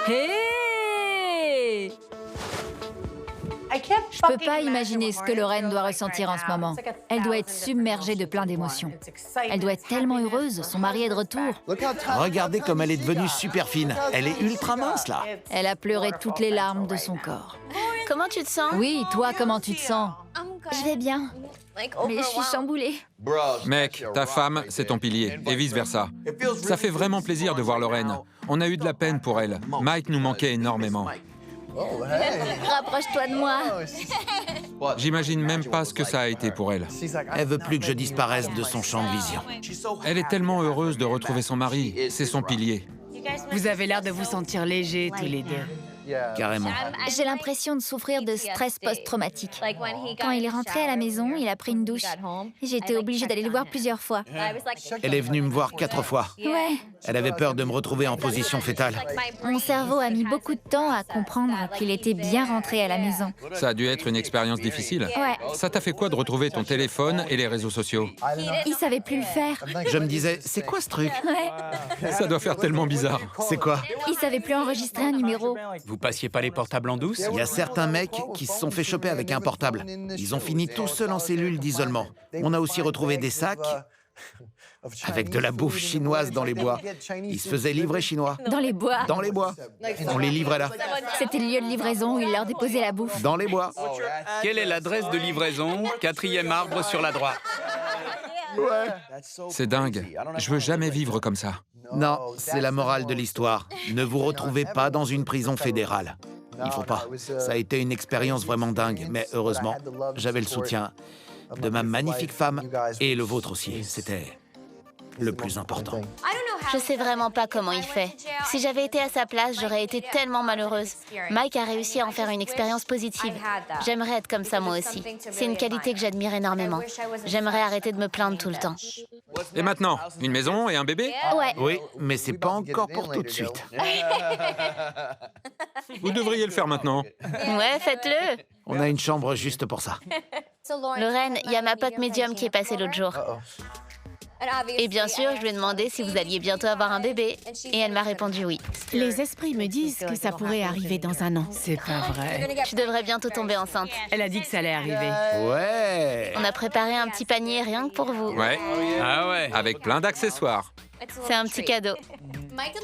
Hé! Je peux pas imaginer ce que Lorraine doit ressentir en ce moment. Elle doit être submergée de plein d'émotions. Elle doit être tellement heureuse, son mari est de retour. Regardez comme elle est devenue super fine. Elle est ultra mince, là. Elle a pleuré toutes les larmes de son corps. Comment tu te sens? Oui, toi, comment tu te sens? Je vais bien, mais je suis chamboulée. Mec, ta femme, c'est ton pilier, et vice-versa. Ça fait vraiment plaisir de voir Lorraine. On a eu de la peine pour elle. Mike nous manquait énormément. Rapproche-toi de moi. J'imagine même pas ce que ça a été pour elle. Elle veut plus que je disparaisse de son champ de vision. Elle est tellement heureuse de retrouver son mari. C'est son pilier. Vous avez l'air de vous sentir légers tous les deux. Carrément. J'ai l'impression de souffrir de stress post-traumatique. Quand il est rentré à la maison, il a pris une douche. J'étais obligée d'aller le voir plusieurs fois. Elle est venue me voir 4 fois. Ouais. Elle avait peur de me retrouver en position fétale. Mon cerveau a mis beaucoup de temps à comprendre qu'il était bien rentré à la maison. Ça a dû être une expérience difficile. Ouais. Ça t'a fait quoi de retrouver ton téléphone et les réseaux sociaux? Il savait plus le faire. Je me disais, c'est quoi ce truc? Ouais. Ça doit faire tellement bizarre. C'est quoi? Il savait plus enregistrer un numéro. Vous passiez pas les portables en douce? Il y a certains mecs qui se sont fait choper avec un portable. Ils ont fini tout seuls en cellule d'isolement. On a aussi retrouvé des sacs avec de la bouffe chinoise dans les bois. Ils se faisaient livrer chinois. Dans les bois. Dans les bois. On les livrait là. C'était le lieu de livraison où il leur déposait la bouffe. Dans les bois. Quelle est l'adresse de livraison? 4e arbre sur la droite. C'est dingue. Je veux jamais vivre comme ça. Non, c'est la morale de l'histoire. Ne vous retrouvez pas dans une prison fédérale. Il faut pas. Ça a été une expérience vraiment dingue, mais heureusement, j'avais le soutien de ma magnifique femme et le vôtre aussi. C'était le plus important. Je sais vraiment pas comment il fait. Si j'avais été à sa place, j'aurais été tellement malheureuse. Mike a réussi à en faire une expérience positive. J'aimerais être comme ça moi aussi. C'est une qualité que j'admire énormément. J'aimerais arrêter de me plaindre tout le temps. Et maintenant, une maison et un bébé? Ouais. Oui, mais c'est pas encore pour tout de suite. Vous devriez le faire maintenant. Ouais, faites-le. On a une chambre juste pour ça. Lorraine, il y a ma pote médium qui est passée l'autre jour. Et bien sûr, je lui ai demandé si vous alliez bientôt avoir un bébé. Et elle m'a répondu oui. Les esprits me disent que ça pourrait arriver dans un an. C'est pas vrai. Je devrais bientôt tomber enceinte. Elle a dit que ça allait arriver. Ouais. On a préparé un petit panier rien que pour vous. Ouais, Ah ouais. avec plein d'accessoires. C'est un petit cadeau.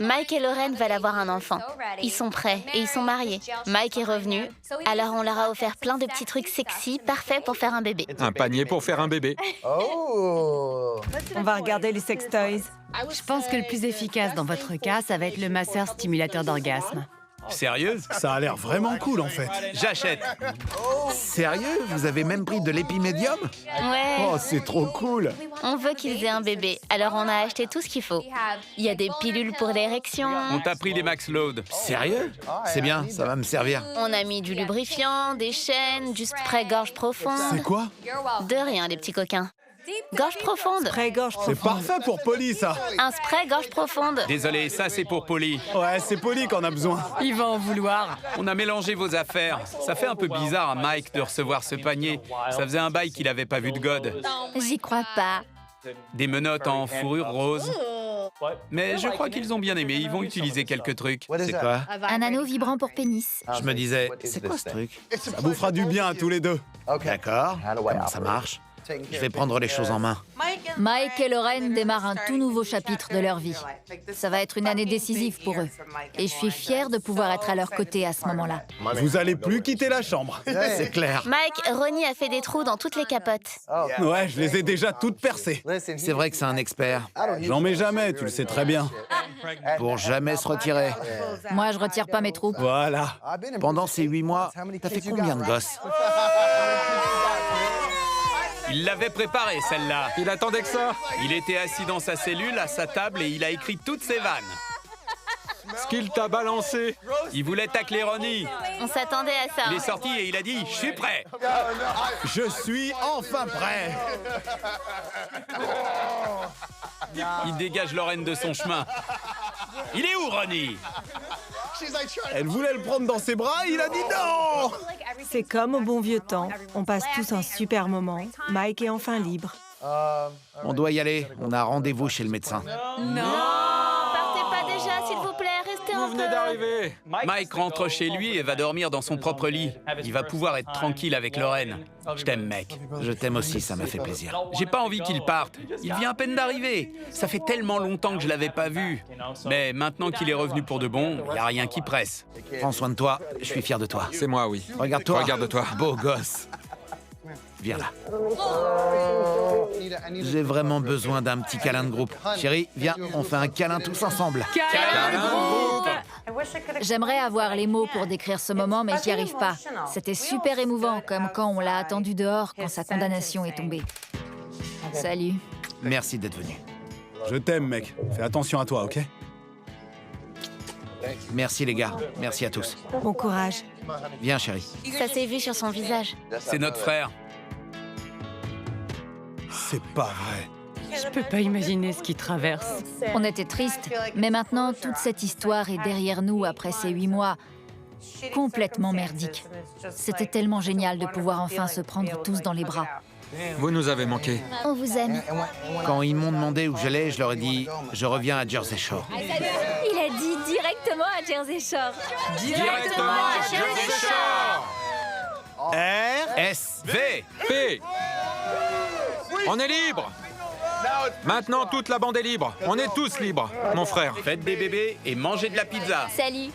Mike et Lorraine veulent avoir un enfant. Ils sont prêts et ils sont mariés. Mike est revenu, alors on leur a offert plein de petits trucs sexy, parfaits pour faire un bébé. Un panier pour faire un bébé. Oh! On va regarder les sex toys. Je pense que le plus efficace dans votre cas, ça va être le masseur stimulateur d'orgasme. Sérieux? Ça a l'air vraiment cool, en fait. J'achète. Sérieux? Vous avez même pris de l'épimédium? Ouais, Oh, c'est trop cool. on veut qu'ils aient un bébé, alors on a acheté tout ce qu'il faut. Il y a des pilules pour l'érection, On t'a pris les max load. Sérieux? C'est bien, ça va me servir. on a mis du lubrifiant, des chaînes, du spray gorge profonde. C'est quoi? De rien, les petits coquins. Gorge profonde. Pré-gorge C'est profonde. parfait pour Polly, ça. Un spray gorge profonde. Désolé, ça c'est pour Polly. Ouais, c'est Polly qu'on a besoin. Il va en vouloir. On a mélangé vos affaires. Ça fait un peu bizarre à Mike de recevoir ce panier. Ça faisait un bail qu'il avait pas vu de God. J'y crois pas. Des menottes en fourrure rose. Mais je crois qu'ils ont bien aimé. Ils vont utiliser quelques trucs. C'est quoi? Un anneau vibrant pour pénis. Je me disais, c'est quoi ce truc? Ça vous fera du bien à tous les deux. D'accord. Comment ça marche? Je vais prendre les choses en main. Mike et Lorraine démarrent un tout nouveau chapitre de leur vie. Ça va être une année décisive pour eux. Et je suis fière de pouvoir être à leur côté à ce moment-là. Vous allez plus quitter la chambre. C'est clair. Mike, Ronnie a fait des trous dans toutes les capotes. Ouais, je les ai déjà toutes percées. C'est vrai que c'est un expert. J'en mets jamais, tu le sais très bien. Pour jamais se retirer. Moi, je retire pas mes trous. Voilà. Pendant ces 8 mois, t'as fait combien de gosses? Il l'avait préparée, celle-là. Il attendait que ça. Il était assis dans sa cellule, à sa table, et il a écrit toutes ses vannes. Ce qu'il t'a balancé. Il voulait tacler Ronnie. On s'attendait à ça. Il est sorti et il a dit « Je suis prêt ». Je suis enfin prêt. Il dégage Lorraine de son chemin. Il est où, Ronnie? Elle voulait le prendre dans ses bras, il a dit non. C'est comme au bon vieux temps. On passe tous un super moment. Mike est enfin libre. On doit y aller. On a rendez-vous chez le médecin. Partez pas déjà, s'il vous plaît, restez un Vous peu. venez d'arriver. Mike rentre chez lui et va dormir dans son propre lit. Il va pouvoir être tranquille avec Lorraine. Je t'aime, mec. Je t'aime aussi, ça m'a fait plaisir. J'ai pas envie qu'il parte. Il vient à peine d'arriver. Ça fait tellement longtemps que je l'avais pas vu. Mais maintenant qu'il est revenu pour de bon, y a rien qui presse. Prends soin de toi, je suis fier de toi. C'est moi, oui. Regarde-toi. Regarde-toi. Beau gosse. Viens là. J'ai vraiment besoin d'un petit câlin de groupe. Chérie, viens, on fait un câlin tous ensemble. J'aimerais avoir les mots pour décrire ce moment, mais j'y arrive pas. C'était super émouvant, comme quand on l'a attendu dehors quand sa condamnation est tombée. Salut. Merci d'être venu. Je t'aime, mec. Fais attention à toi, ok? Merci les gars, merci à tous. Bon courage. Viens chérie. Ça s'est vu sur son visage. C'est notre frère. C'est pas vrai. Je peux pas imaginer ce qu'il traverse. On était tristes, mais maintenant, toute cette histoire est derrière nous après ces 8 mois. Complètement merdique. C'était tellement génial de pouvoir enfin se prendre tous dans les bras. Vous nous avez manqué. On vous aime. Quand ils m'ont demandé où j'allais, je leur ai dit « Je reviens à Jersey Shore Il a dit directement à Jersey Shore. Directement à Jersey Shore. S. V. P. On est libre. Maintenant, toute la bande est libre. On est tous libres, mon frère. Faites des bébés et mangez de la pizza. Salut.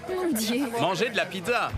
Mon Dieu. Mangez de la pizza.